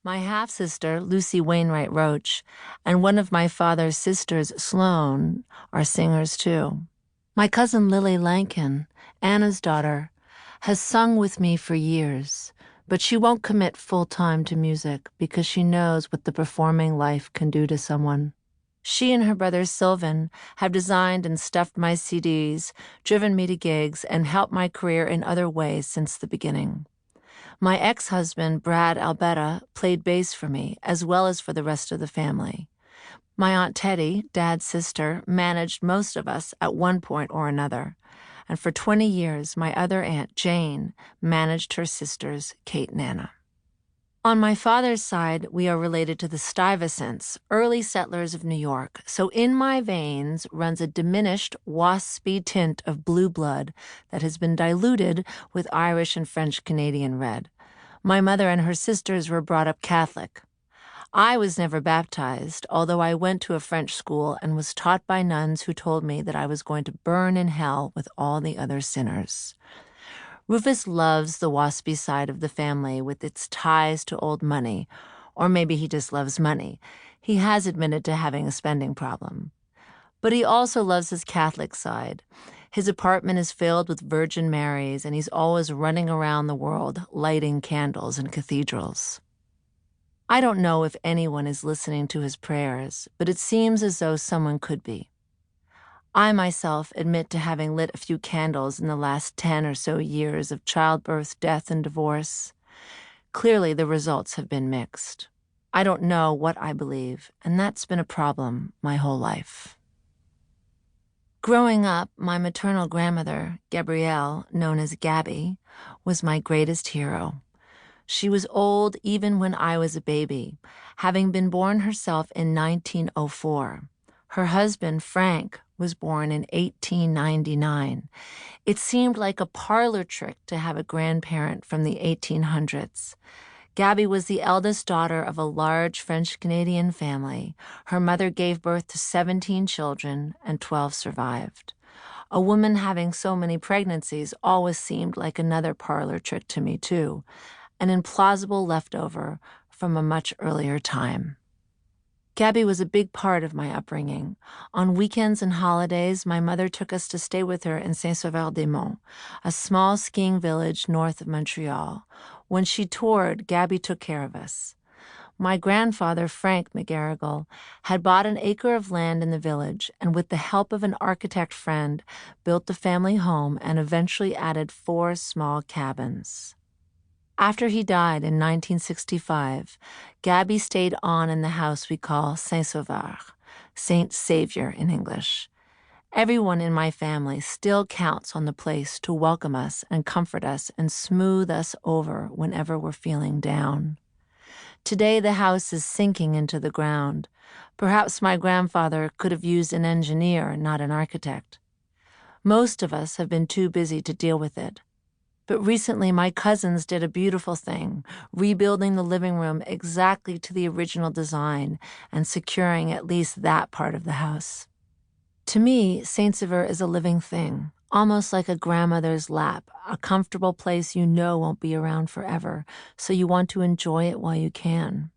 My half-sister, Lucy Wainwright Roach, and one of my father's sisters, Sloane, are singers too. My cousin Lily Lankin, Anna's daughter, has sung with me for years, but she won't commit full-time to music because she knows what the performing life can do to someone. She and her brother Sylvan have designed and stuffed my CDs, driven me to gigs, and helped my career in other ways since the beginning. My ex-husband, Brad Albetta, played bass for me, as well as for the rest of the family. My Aunt Teddy, Dad's sister, managed most of us at one point or another. And for 20 years, my other aunt, Jane, managed her sisters, Kate and Anna. On my father's side, we are related to the Stuyvesants, early settlers of New York, so in my veins runs a diminished, waspy tint of blue blood that has been diluted with Irish and French-Canadian red. My mother and her sisters were brought up Catholic. I was never baptized, although I went to a French school and was taught by nuns who told me that I was going to burn in hell with all the other sinners. Rufus loves the waspy side of the family with its ties to old money, or maybe he just loves money. He has admitted to having a spending problem. But he also loves his Catholic side. His apartment is filled with Virgin Marys, and he's always running around the world lighting candles in cathedrals. I don't know if anyone is listening to his prayers, but it seems as though someone could be. I myself admit to having lit a few candles in the last 10 or so years of childbirth, death, and divorce. Clearly, the results have been mixed. I don't know what I believe, and that's been a problem my whole life. Growing up, my maternal grandmother, Gabrielle, known as Gabby, was my greatest hero. She was old even when I was a baby, having been born herself in 1904. Her husband, Frank, was born in 1899. It seemed like a parlor trick to have a grandparent from the 1800s. Gabby was the eldest daughter of a large French-Canadian family. Her mother gave birth to 17 children, and 12 survived. A woman having so many pregnancies always seemed like another parlor trick to me, too, an implausible leftover from a much earlier time. Gabby was a big part of my upbringing. On weekends and holidays, my mother took us to stay with her in Saint-Sauveur-des-Monts, a small skiing village north of Montreal. When she toured, Gabby took care of us. My grandfather, Frank McGarrigle, had bought an acre of land in the village and with the help of an architect friend, built the family home and eventually added 4 small cabins. After he died in 1965, Gabby stayed on in the house we call Saint-Sauveur, Saint Savior in English. Everyone in my family still counts on the place to welcome us and comfort us and smooth us over whenever we're feeling down. Today the house is sinking into the ground. Perhaps my grandfather could have used an engineer, not an architect. Most of us have been too busy to deal with it. But recently, my cousins did a beautiful thing, rebuilding the living room exactly to the original design and securing at least that part of the house. To me, Saint-Sauveur is a living thing, almost like a grandmother's lap, a comfortable place you know won't be around forever, so you want to enjoy it while you can.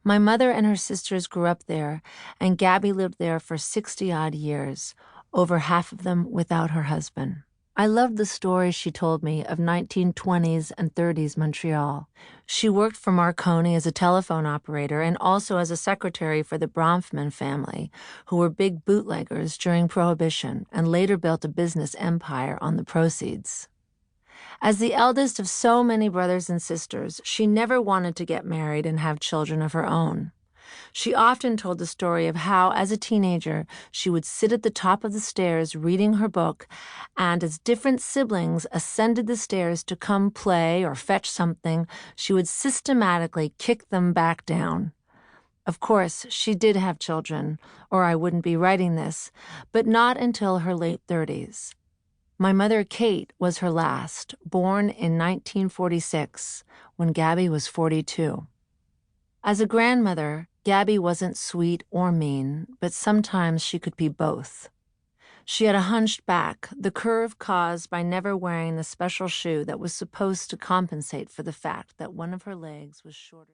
My mother and her sisters grew up there, and Gabby lived there for 60-odd years, over half of them without her husband. I loved the stories she told me of 1920s and 30s Montreal. She worked for Marconi as a telephone operator and also as a secretary for the Bronfman family, who were big bootleggers during Prohibition and later built a business empire on the proceeds. As the eldest of so many brothers and sisters, she never wanted to get married and have children of her own. She often told the story of how, as a teenager, she would sit at the top of the stairs reading her book, and as different siblings ascended the stairs to come play or fetch something, she would systematically kick them back down. Of course, she did have children, or I wouldn't be writing this, but not until her late 30s. My mother, Kate, was her last, born in 1946, when Gabby was 42. As a grandmother, Gabby wasn't sweet or mean, but sometimes she could be both. She had a hunched back, the curve caused by never wearing the special shoe that was supposed to compensate for the fact that one of her legs was shorter.